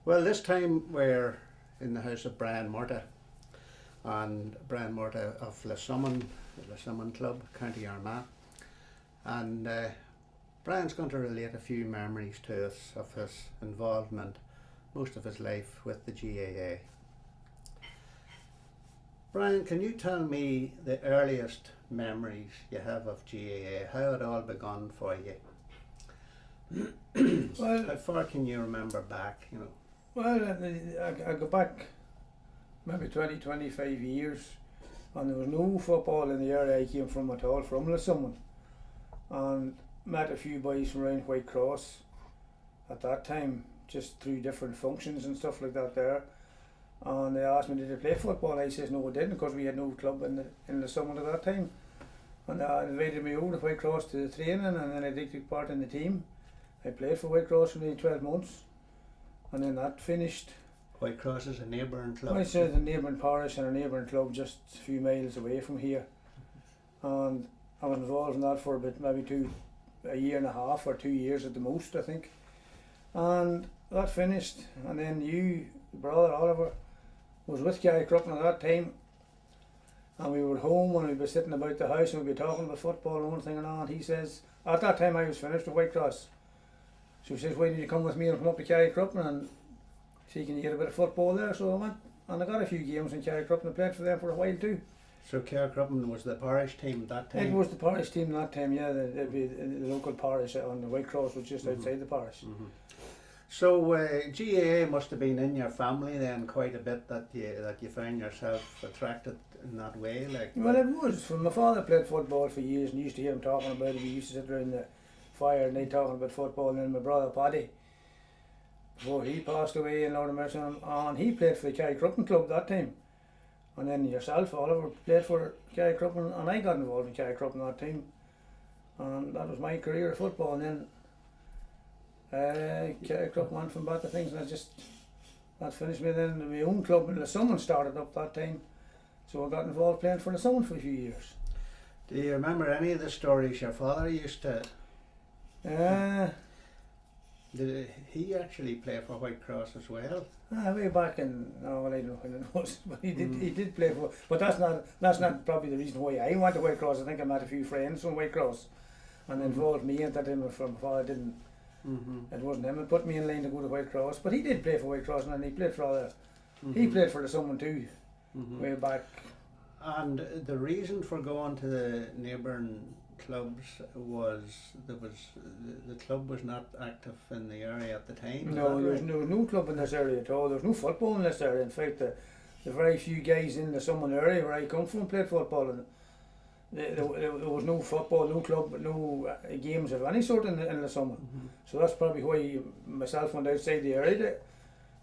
Well, this time we're in the house of Brian Murtagh, and Brian Murtagh of Lesummun Club, County Armagh. And Brian's going to relate a few memories to us of his involvement most of his life with the GAA. Brian, can you tell me the earliest memories you have of GAA, how it all begun for you? Well, How far can you remember back, well, I go back maybe 25 years, and there was no football in the area I came from at all, from Lesummun, and met a few boys from around Whitecross at that time, just through different functions and stuff like that there. And they asked me, did I play football? I says no, I didn't, because we had no club in Lesummun at that time. And they invited me over to Whitecross to the training, and then I did take part in the team. I played for Whitecross for nearly 12 months, and then that finished. Whitecross is a neighbouring club. I said a neighbouring parish and a neighbouring club just a few miles away from here. And I was involved in that for a bit, maybe a year and a half or 2 years at the most, I think. And that finished, and then you, brother Oliver, was with Gary Cruppen at that time, and we were home and we'd be sitting about the house and we'd be talking about football and one thing and all, and he says, at that time I was finished with Whitecross. So he says, why did you come with me and come up to Gary Cruppen and see can you get a bit of football there? So I went and I got a few games in Gary Cruppen and played for them for a while too. So Carrickcruppen was the parish team that time? It was the parish team that time, yeah, the local parish, and the Whitecross was just outside the parish. So GAA must have been in your family then quite a bit, that you found yourself attracted in that way, like. Well, it was. When my father played football for years, and you used to hear him talking about it. We used to sit around the fire and they talking about football. And then my brother Paddy, before he passed away in Lord of Mercy, and he played for the Carrickcruppen club that time. And then yourself, Oliver, played for Carrickcruppen, and I got involved in Carrickcruppen that time. And that was my career of football. And then Carrickcruppen went from back to things, and that finished me. Then my own club in Lesummun started up that time, so I got involved playing for Lesummun for a few years. Do you remember any of the stories your father used to? Did he actually play for Whitecross as well? Way back in, I don't know when it was, but he did play for. But that's not probably the reason why I went to Whitecross. I think I met a few friends from Whitecross, and involved me at that time. From my father didn't. It wasn't him. It put me in line to go to Whitecross, but he did play for Whitecross, and he played for other. He played for Lesummun too, way back. And the reason for going to the neighbouring clubs was the club was not active in the area at the time. No, there was no club in this area at all. There was no football in this area. In fact, the very few guys in the Lesummun area where I come from played football, and there was no football, no club, no games of any sort in Lesummun. So that's probably why myself went outside the area to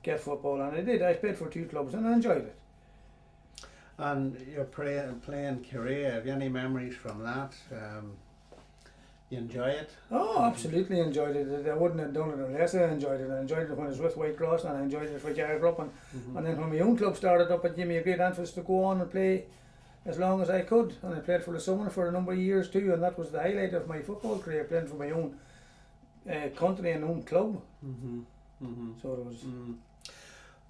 get football, and I did. I played for 2 clubs and I enjoyed it. And your playing career, have you any memories from that? You enjoy it? Oh, absolutely enjoyed it. I wouldn't have done it unless I enjoyed it. I enjoyed it when I was with Whitecross, and I enjoyed it for Carrickcruppen. And then when my own club started up, it gave me a great interest to go on and play as long as I could. And I played for Lesummun for a number of years too, and that was the highlight of my football career, playing for my own country and own club. So it was.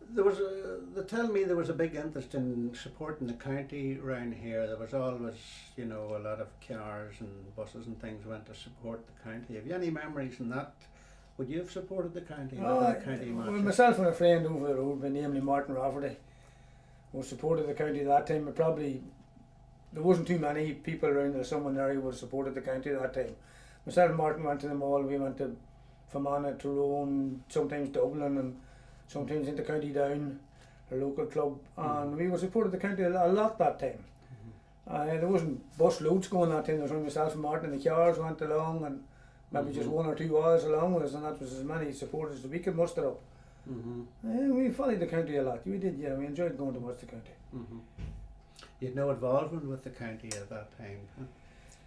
They tell me there was a big interest in supporting the county around here. There was always, a lot of cars and buses and things went to support the county. Have you any memories in that? Would you have supported the county? County well, myself and a friend over the road, namely Martin Rafferty, who supported the county at that time. There wasn't too many people around the Lesummun area who supported the county at that time. Myself and Martin went to them all. We went to Fermanagh, Tyrone, sometimes Dublin, and sometimes into County Down, a local club, and we were supported the county a lot that time. There wasn't bus loads going that time. There was only myself and Martin, and the cars went along, and maybe just 1 or 2 hours along with us, and that was as many supporters as we could muster up. We followed the county a lot. We did, yeah. We enjoyed going to watch the county. You had no involvement with the county at that time, huh?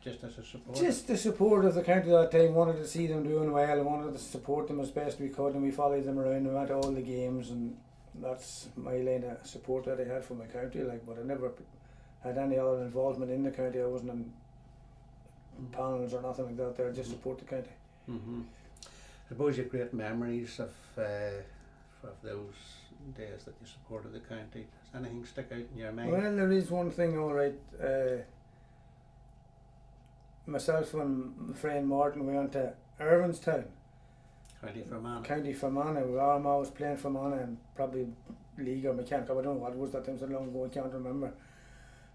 Just as a supporter? Just the support of the county that time. Wanted to see them doing well, and wanted to support them as best we could, and we followed them around. We went to all the games, and that's my line of support that I had for my county. But I never had any other involvement in the county. I wasn't in panels or nothing like that there. Just support the county. I suppose you have great memories of of those days that you supported the county? Does anything stick out in your mind? Well, there is one thing, all right. Myself and my friend Martin, we went to Irvinstown, County Fermanagh. Armagh was playing Fermanagh and probably league or mechanic. I don't know what it was that time, so long ago I can't remember.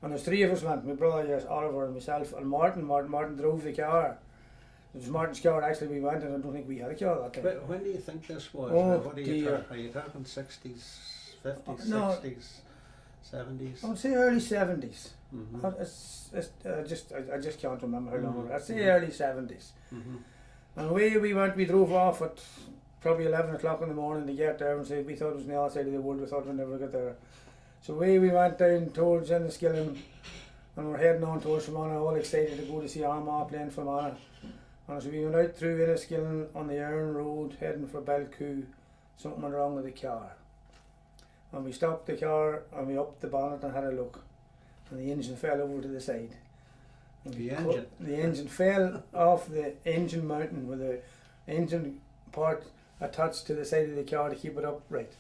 And there's three of us went. My brother, yes, Oliver, and myself, and Martin. Martin drove the car. It was Martin's car actually we went, and I don't think we had a car that time. But when do you think this was? Oh, What are you talking? Are you talking 60s, 50s, No. 60s, 70s? I would say early 70s. Mm-hmm. I just can't remember how long. Mhm. I'd say early 70s. Mm-hmm. And away we went. We drove off at probably 11 o'clock in the morning to get there, and we thought it was on the other side of the world. We thought we'd never get there. So away we went down towards Enniskillen, and we're heading on towards Fermanagh, all excited to go to see Armagh playing Fermanagh. And as we went out through Enniskillen on the Erin Road, heading for Belcoo, something went wrong with the car. And we stopped the car and we upped the bonnet and had a look. And the engine fell over to the side. And the engine fell off the engine mountain with the engine part attached to the side of the car to keep it upright.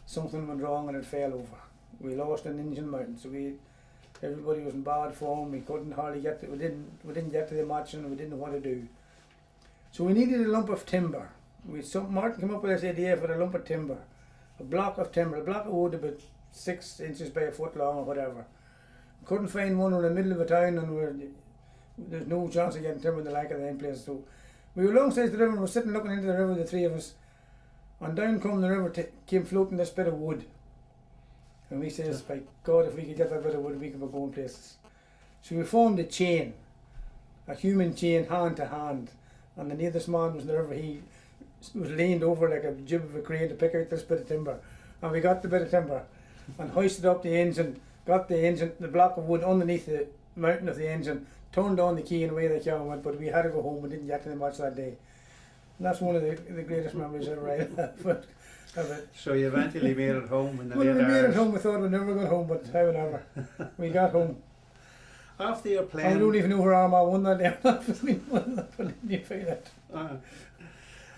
Something went wrong and it fell over. We lost an engine mountain, so everybody was in bad form. We couldn't hardly get to, we didn't get to the match, and we didn't know what to do. So we needed a lump of timber. Martin came up with this idea for a lump of timber, a block of wood about 6 inches by a foot long or whatever. We couldn't find one. We're in the middle of a town, and there's no chance of getting timber in the like of the place. So we were alongside the river, and we were sitting looking into the river, the three of us, and down come the river, came floating this bit of wood. And we says, by God, if we could get that bit of wood, we could be going places. So we formed a chain, a human chain, hand to hand. And the nearest man was in the river. He was leaned over like a jib of a crane to pick out this bit of timber. And we got the bit of timber and hoisted up the engine, got the block of wood underneath the mountain of the engine, turned on the key and away the car went. But we had to go home. We didn't get to the match that day. And that's one of the greatest memories ever I have. So you eventually made it home in the late hours? We made it home. We thought we'd never go home, but however, we got home. After your playing, I don't even know where Armagh won that day.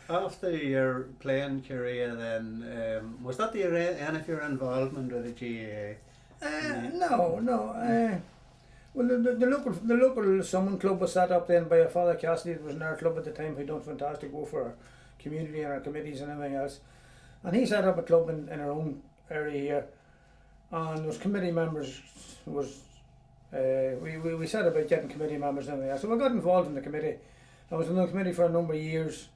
After your playing career, then was that any of your involvement with the GAA? No. Well, the local Summon club was set up then by a Father Cassidy. It was in our club at the time, who done fantastic work for our community and our committees and everything else. And he set up a club in our own area here, and those committee members we set about getting committee members and everything else. So I got involved in the committee. I was in the committee for a number of years,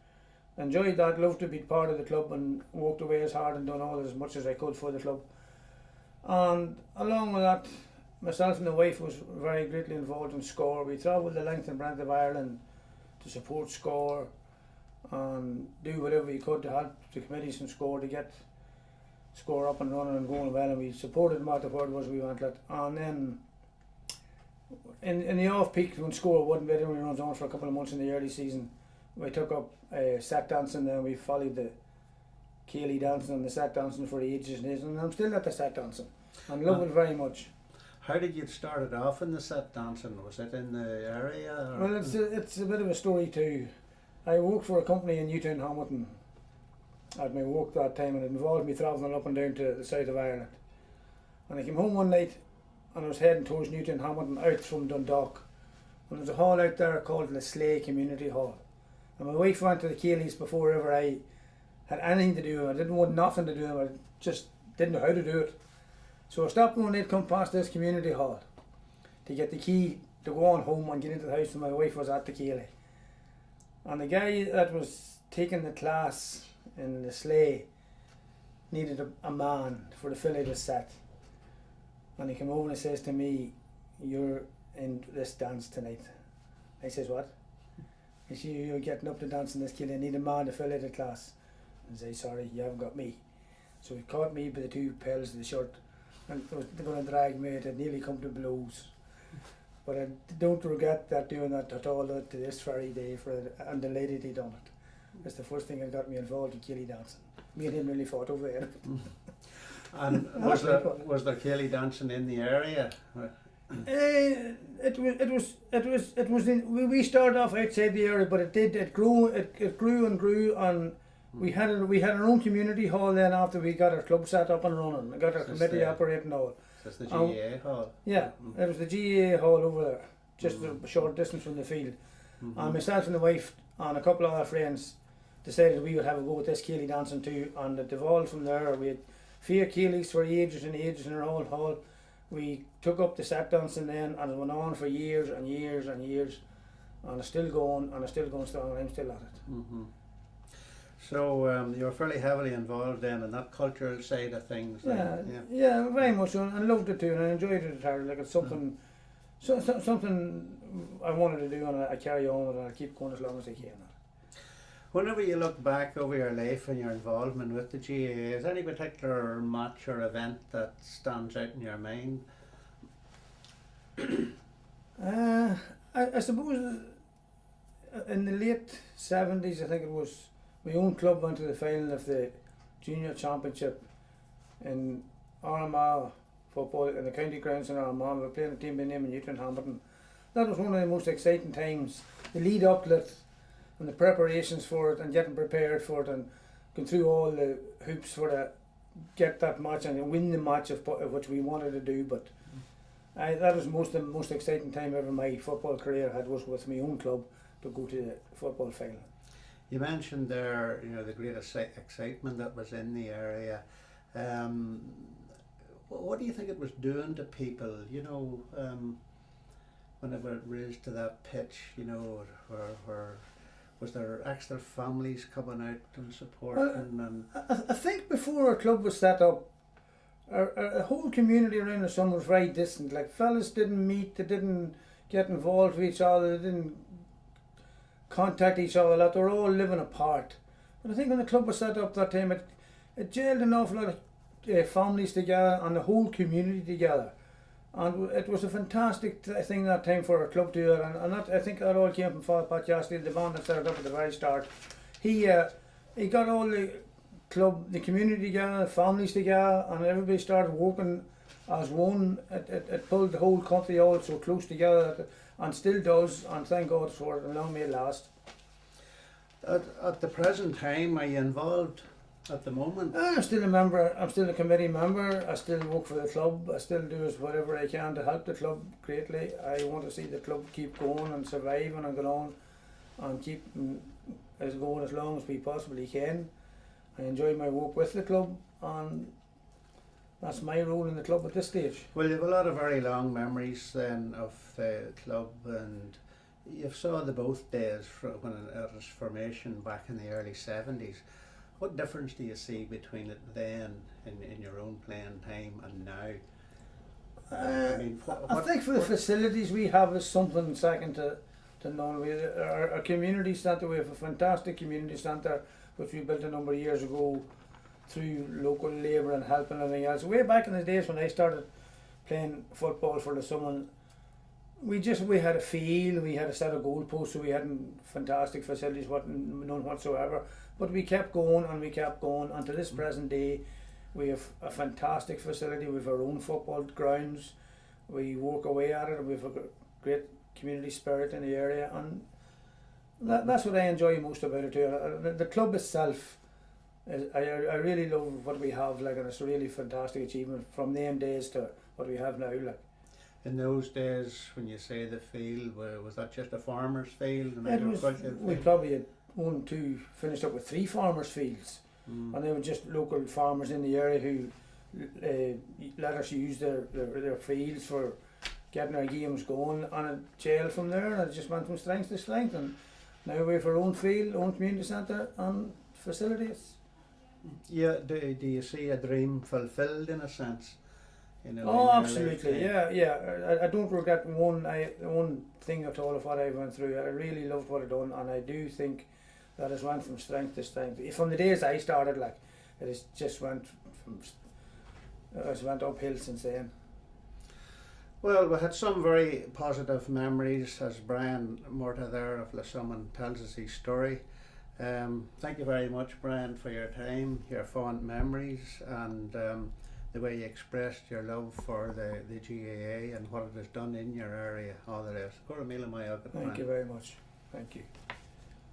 enjoyed that, loved to be part of the club, and worked away as hard and done all as much as I could for the club. And along with that, myself and the wife was very greatly involved in SCORE. We travelled the length and breadth of Ireland to support SCORE and do whatever we could to help the committees in SCORE to get SCORE up and running and going well, and we supported them at the word was we went. And then in the off peak when SCORE wouldn't be doing runs on for a couple of months in the early season, we took up set dancing, and we followed the Cayley dancing and the set dancing for ages and ages, and I'm still at the set dancing and love it very much. How did you start it off in the set dancing? Was it in the area? Or? Well, it's a bit of a story too. I worked for a company in Newtown Hamilton at my work that time, and it involved me travelling up and down to the south of Ireland. And I came home one night and I was heading towards Newtown Hamilton out from Dundalk, and there's a hall out there called the Slay Community Hall. And my wife went to the Cayleys before ever I had anything to do with it. I didn't want nothing to do with it. I just didn't know how to do it. So I stopped one day to come past this community hall to get the key to go on home and get into the house, and my wife was at the Cayley. And the guy that was taking the class in the sleigh needed a man for the fillet to set. And he came over and says to me, "You're in this dance tonight." I says, "What?" He says, "You're getting up to dance in this Cayley. I need a man to fill out the class." I say, "Sorry, you haven't got me." So he caught me by the two pells of the shirt, and they were going to drag me. It had nearly come to blows. But I don't regret doing that at all to this very day, and the lady that done it. It's the first thing that got me involved in Cayley dancing. Me and him really fought over there. And was there Cayley dancing in the area? We started off outside the area, but it grew and grew, and We had our own community hall then after we got our club set up and running. We got our committee operating all. So it's the GAA hall? Yeah, it was the GAA hall over there, just a short distance from the field. And myself and the wife and a couple of other friends decided we would have a go at this Ceilidh dancing too, and it evolved from there. We had 4 Ceilidhs for ages and ages in our own hall. We took up the set dancing then, and it went on for years and years and years, and it's still going, and it's still going strong, and I'm still at it. So you were fairly heavily involved then in that cultural side of things. Yeah, very much so, and I loved it too, and I enjoyed it entirely. Like it's something, something I wanted to do, and I carry on with it, and I keep going as long as I can. Whenever you look back over your life and your involvement with the GAA, is there any particular match or event that stands out in your mind? I suppose in the late 70s, I think it was, my own club went to the final of the junior championship in Armagh football in the county grounds in Armagh. We were playing a team by the name of Newton Hamilton. That was one of the most exciting times. The lead up to it and the preparations for it and getting prepared for it and going through all the hoops for to get that match and win the match of which we wanted to do. But that was the most exciting time ever my football career had, was with my own club to go to the football final. You mentioned there, the great excitement that was in the area. What do you think it was doing to people? Whenever it raised to that pitch, where was there extra families coming out and supporting? I think before our club was set up, our whole community around the sun was very distant. Like, fellas didn't meet, they didn't get involved with each other, they didn't contact each other. Like, they were all living apart. But I think when the club was set up that time, it jailed an awful lot of families together and the whole community together. And it was a fantastic thing that time for our club to do it, and that, I think that all came from Father Pat Yasty, the man that set it up at the very start. He got all the club, the community together, the families together, and everybody started working as one. It pulled the whole country all so close together, and still does, and thank God for it, and long may it last. At the present time, are you involved at the moment? I'm still a member, I'm still a committee member, I still work for the club, I still do whatever I can to help the club greatly. I want to see the club keep going and surviving and go on and keep as going as long as we possibly can. I enjoy my work with the club, and that's my role in the club at this stage. Well, you have a lot of very long memories then of the club, and you saw the both days when it was formation back in the early 70s. What difference do you see between it then in your own playing time and now? I think for the facilities we have is something second to none. Our community centre, we have a fantastic community centre which we built a number of years ago through local labour and help and everything else. Way back in the days when I started playing football for the summer, we had a field, we had a set of goalposts, so we hadn't fantastic facilities, none whatsoever. But we kept going and we kept going, and to this present day we have a fantastic facility. We have our own football grounds, we work away at it, and we have a great community spirit in the area, and that's what I enjoy most about it too. The club itself, I really love what we have, like, and it's a really fantastic achievement from them days to what we have now. Like, in those days, when you say the field, was that just a farmer's field? We probably had 1, 2, finished up with 3 farmers' fields, and they were just local farmers in the area who let us use their fields for getting our games going, and it jailed from there, and it just went from strength to strength, and now we have our own field, own community centre and facilities. Yeah, do you see a dream fulfilled in a sense? Oh, absolutely, yeah. I don't regret one thing at all of what I went through. I really loved what I done, and I do think that has went from strength to strength. From the days I started, like, it has just went uphill since then. Well, we had some very positive memories, as Brian Murtagh there of Lesumman tells us his story. Thank you very much, Brian, for your time, your fond memories, and the way you expressed your love for the GAA and what it has done in your area. All the rest. Thank you very much. Thank you.